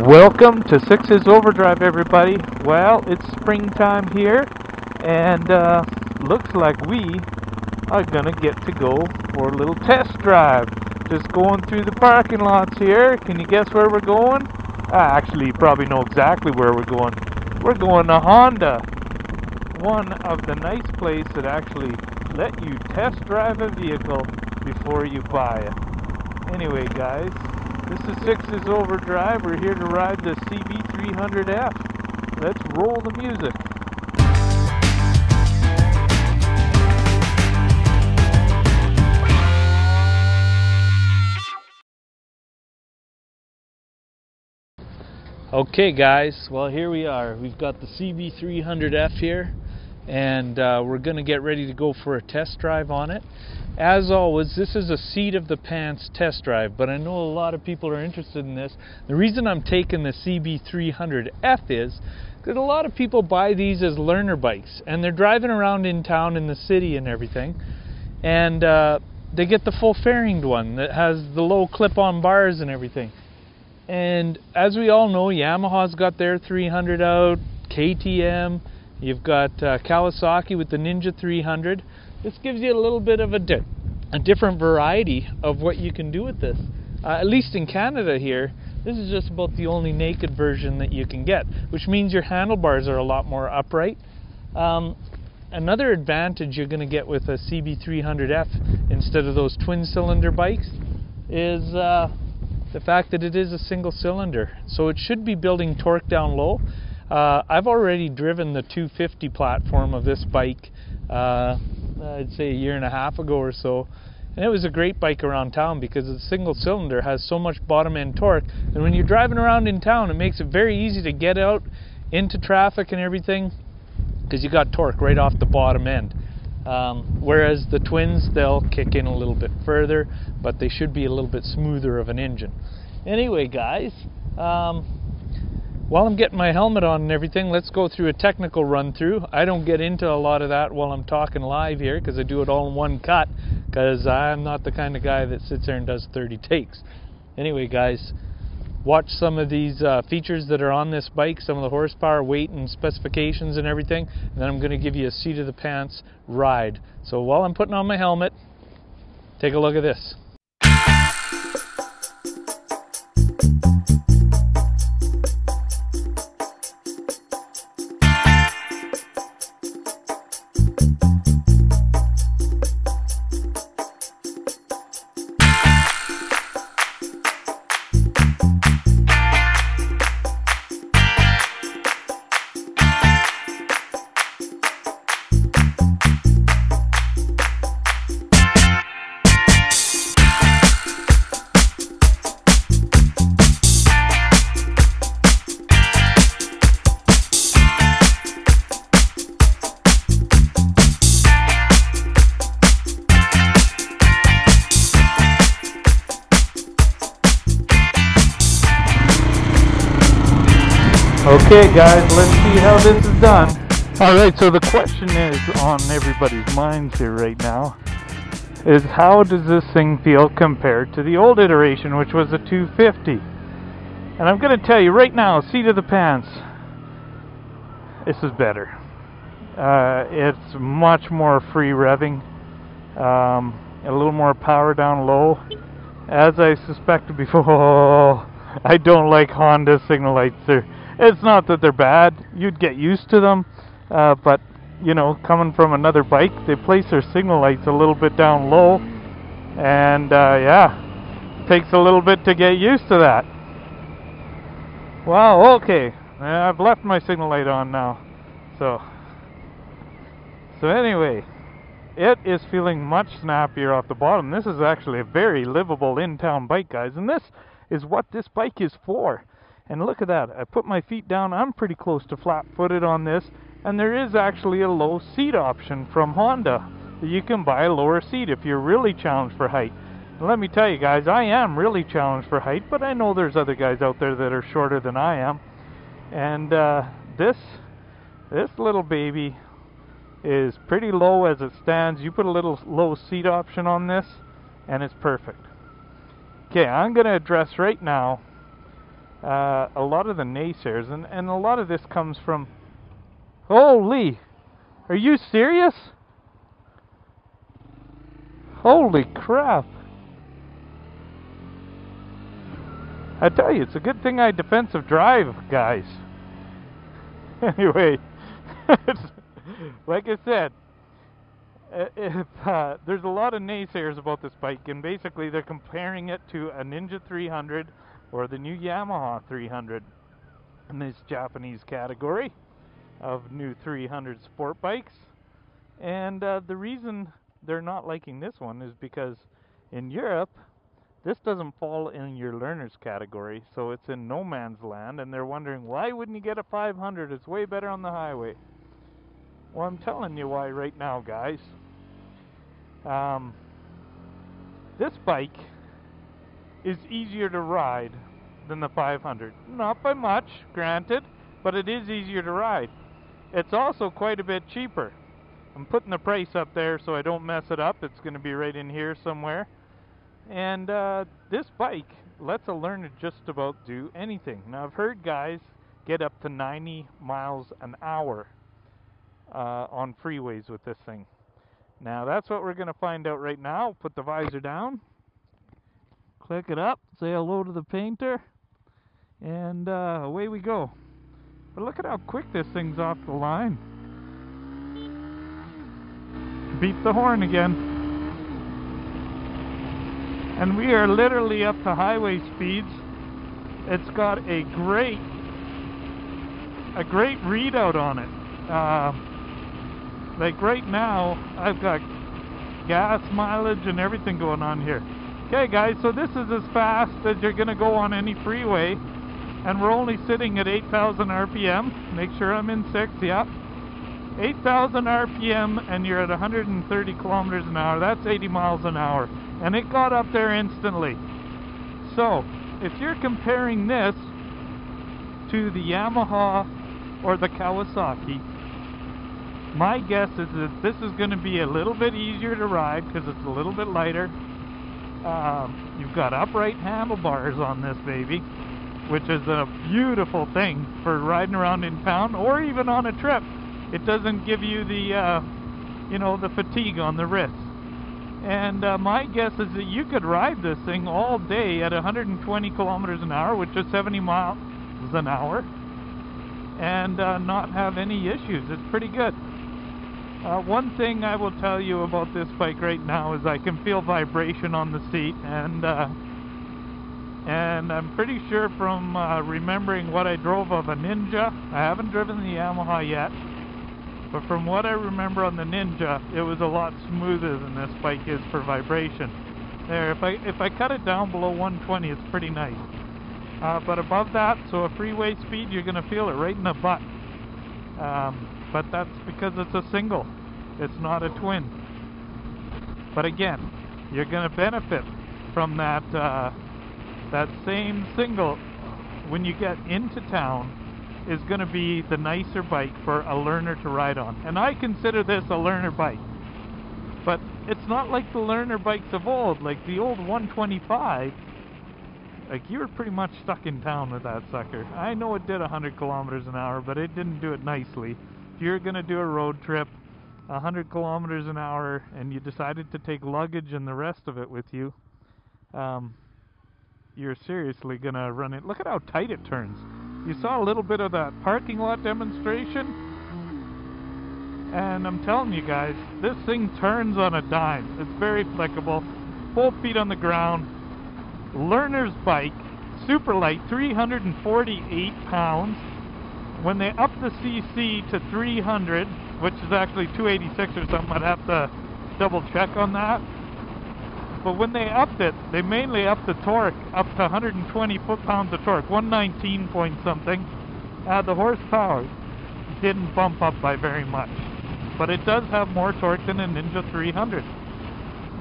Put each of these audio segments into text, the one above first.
Welcome to Six's Overdrive, everybody. Well, it's springtime here, and looks like we are gonna get to go for a little test drive. Just going through the parking lots here. Can you guess where we're going? Actually, you probably know exactly where we're going. We're going to Honda, one of the nice places that actually let you test drive a vehicle before you buy it. Anyway, guys, this is Six's Overdrive. We're here to ride the CB300F. Let's roll the music. Okay, guys, well, here we are. We've got the CB300F here, and we're going to get ready to go for a test drive on it. As always, this is a seat of the pants test drive, but I know a lot of people are interested in this. The reason I'm taking the CB300F is that a lot of people buy these as learner bikes, and they're driving around in town in the city and everything, and they get the full fairinged one that has the low clip-on bars and everything. And as we all know, Yamaha's got their 300 out, KTM, you've got Kawasaki with the Ninja 300. This gives you a little bit of a different variety of what you can do with this. At least in Canada here, this is just about the only naked version that you can get, which means your handlebars are a lot more upright. Another advantage you're going to get with a CB300F instead of those twin cylinder bikes is the fact that it is a single cylinder, so it should be building torque down low. I've already driven the 250 platform of this bike, I'd say a year and a half ago or so, and it was a great bike around town because the single cylinder has so much bottom end torque, and when you're driving around in town it makes it very easy to get out into traffic and everything because you got torque right off the bottom end. Whereas the twins, they'll kick in a little bit further, but they should be a little bit smoother of an engine. Anyway, guys, while I'm getting my helmet on and everything, let's go through a technical run through. I don't get into a lot of that while I'm talking live here because I do it all in one cut, because I'm not the kind of guy that sits there and does 30 takes. Anyway, guys, watch some of these features that are on this bike, some of the horsepower, weight, and specifications and everything, and then I'm going to give you a seat of the pants ride. So while I'm putting on my helmet, take a look at this. Okay, guys, let's see how this is done. Alright, so the question is on everybody's minds here right now is, how does this thing feel compared to the old iteration, which was a 250? And I'm going to tell you right now, seat of the pants, this is better. It's much more free revving, a little more power down low. As I suspected before, I don't like Honda signal lights. It's not that they're bad, you'd get used to them, but you know, coming from another bike, they place their signal lights a little bit down low, and yeah, it takes a little bit to get used to that. Wow, okay, I've left my signal light on now, so anyway, it is feeling much snappier off the bottom. This is actually a very livable in-town bike, guys, and this is what this bike is for. And look at that, I put my feet down, I'm pretty close to flat-footed on this, and there is actually a low seat option from Honda. You can buy a lower seat if you're really challenged for height. And let me tell you guys, I am really challenged for height, but I know there's other guys out there that are shorter than I am. And this little baby is pretty low as it stands. You put a little low seat option on this, and it's perfect. Okay, I'm going to address right now a lot of the naysayers, and a lot of this comes from, holy, are you serious? Holy crap. I tell you, it's a good thing I defensive drive, guys. Anyway, like I said, there's a lot of naysayers about this bike, and basically they're comparing it to a Ninja 300 or the new Yamaha 300 in this Japanese category of new 300 sport bikes. And the reason they're not liking this one is because in Europe, this doesn't fall in your learner's category, so it's in no man's land, and they're wondering, why wouldn't you get a 500? It's way better on the highway. Well, I'm telling you why right now, guys. This bike is easier to ride than the 500. Not by much, granted, but it is easier to ride. It's also quite a bit cheaper. I'm putting the price up there so I don't mess it up. It's going to be right in here somewhere. And this bike lets a learner just about do anything. Now, I've heard guys get up to 90 miles an hour on freeways with this thing. Now, that's what we're going to find out right now. Put the visor down, click it up, say hello to the painter, and away we go. But look at how quick this thing's off the line. Beep the horn again. And we are literally up to highway speeds. It's got a great readout on it. Like right now, I've got gas mileage and everything going on here. Okay guys, so this is as fast as you're gonna go on any freeway, and we're only sitting at 8,000 RPM. Make sure I'm in 6, yeah. 8,000 RPM, and you're at 130 kilometers an hour. That's 80 miles an hour. And it got up there instantly. So, if you're comparing this to the Yamaha or the Kawasaki, my guess is that this is going to be a little bit easier to ride because it's a little bit lighter. You've got upright handlebars on this baby, which is a beautiful thing for riding around in town or even on a trip. It doesn't give you the, the fatigue on the wrists. And my guess is that you could ride this thing all day at 120 kilometers an hour, which is 70 miles an hour, and not have any issues. It's pretty good. One thing I will tell you about this bike right now is I can feel vibration on the seat, and I'm pretty sure from remembering what I drove of a Ninja, I haven't driven the Yamaha yet, but from what I remember on the Ninja, it was a lot smoother than this bike is for vibration. There, if I cut it down below 120, it's pretty nice. But above that, so a freeway speed, you're going to feel it right in the butt. But that's because it's a single. It's not a twin. But again, you're going to benefit from that same single when you get into town. Is going to be the nicer bike for a learner to ride on. And I consider this a learner bike. But it's not like the learner bikes of old, like the old 125. Like, you were pretty much stuck in town with that sucker. I know it did 100 kilometers an hour, but it didn't do it nicely. If you're going to do a road trip 100 kilometers an hour and you decided to take luggage and the rest of it with you, you're seriously going to run it. Look at how tight it turns. You saw a little bit of that parking lot demonstration, and I'm telling you guys, this thing turns on a dime. It's very flexible, full feet on the ground, learner's bike, super light, 348 pounds. When they up the CC to 300, which is actually 286 or something, I'd have to double check on that. But when they upped it, they mainly upped the torque up to 120 foot-pounds of torque, 119 point something. The horsepower didn't bump up by very much, but it does have more torque than a Ninja 300.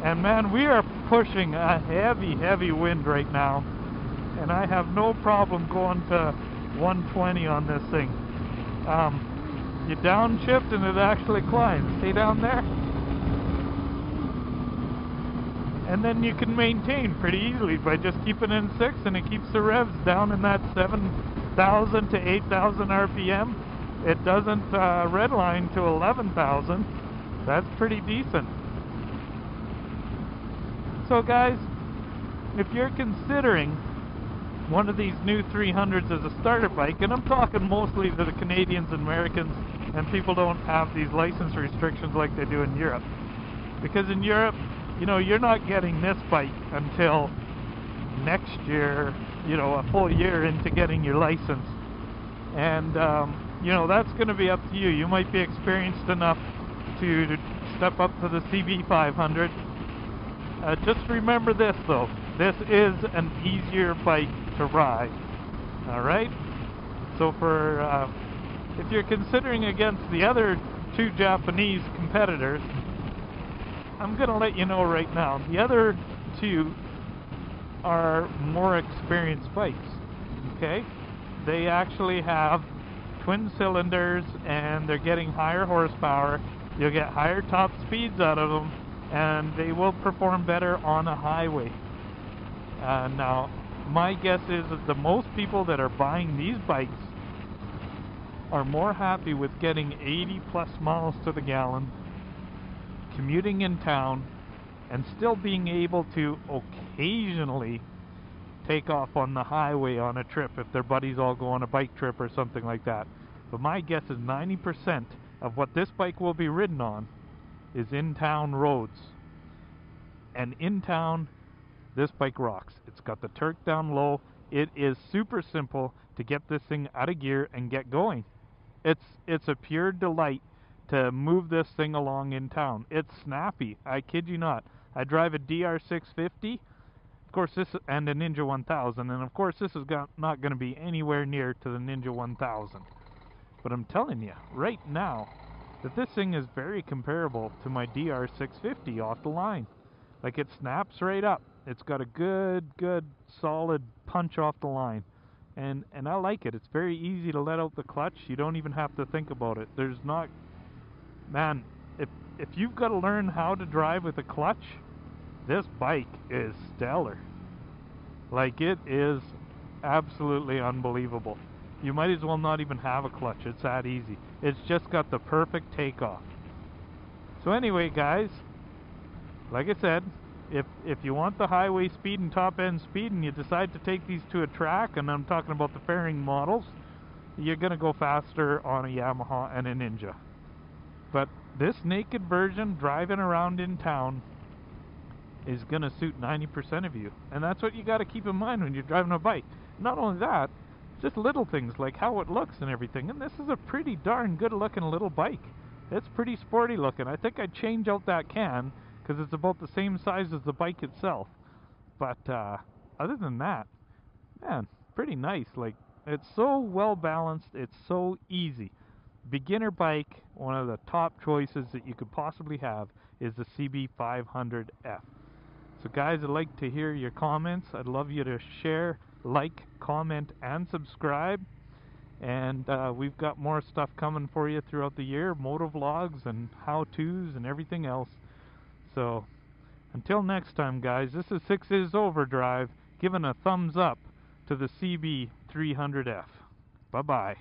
And man, we are pushing a heavy, heavy wind right now, and I have no problem going to 120 on this thing. You downshift and it actually climbs. Stay down there. and then you can maintain pretty easily by just keeping it in 6, and it keeps the revs down in that 7,000 to 8,000 RPM. It doesn't redline to 11,000. That's pretty decent. So guys, if you're considering one of these new 300s as a starter bike, and I'm talking mostly to the Canadians and Americans, and people don't have these license restrictions like they do in Europe. Because in Europe, you know, you're not getting this bike until next year, you know, a full year into getting your license. And, you know, that's going to be up to you. You might be experienced enough to step up to the CB500. Just remember this, though. This is an easier bike to ride. Alright? So for, if you're considering against the other two Japanese competitors, I'm going to let you know right now, the other two are more experienced bikes. Okay? They actually have twin cylinders and they're getting higher horsepower. You'll get higher top speeds out of them, and they will perform better on a highway. Now, my guess is that the most people that are buying these bikes are more happy with getting 80 plus miles to the gallon, commuting in town, and still being able to occasionally take off on the highway on a trip if their buddies all go on a bike trip or something like that. But my guess is 90% of what this bike will be ridden on is in-town roads. And in town, this bike rocks. It's got the Turk down low. It is super simple to get this thing out of gear and get going. It's a pure delight to move this thing along in town. It's snappy. I kid you not. I drive a DR650, of course, this and a Ninja 1000, and of course this is not going to be anywhere near to the Ninja 1000. But I'm telling you right now that this thing is very comparable to my DR650 off the line. Like, it snaps right up. It's got a good solid punch off the line. And I like it. It's very easy to let out the clutch. You don't even have to think about it. There's not... Man, if you've got to learn how to drive with a clutch, this bike is stellar. Like, it is absolutely unbelievable. You might as well not even have a clutch. It's that easy. It's just got the perfect takeoff. So anyway, guys, like I said, if you want the highway speed and top end speed and you decide to take these to a track, and I'm talking about the fairing models, you're going to go faster on a Yamaha and a Ninja. But this naked version driving around in town is going to suit 90% of you. And that's what you got to keep in mind when you're driving a bike. Not only that, just little things like how it looks and everything. And this is a pretty darn good looking little bike. It's pretty sporty looking. I think I'd change out that can because it's about the same size as the bike itself. But other than that, man, pretty nice. Like, it's so well balanced. It's so easy. Beginner bike, one of the top choices that you could possibly have is the CB500F. So guys, I'd like to hear your comments. I'd love you to share, like, comment, and subscribe. And we've got more stuff coming for you throughout the year, motovlogs and how-tos and everything else. So until next time, guys, this is sixthisoverdrive giving a thumbs up to the CB300F. Bye-bye.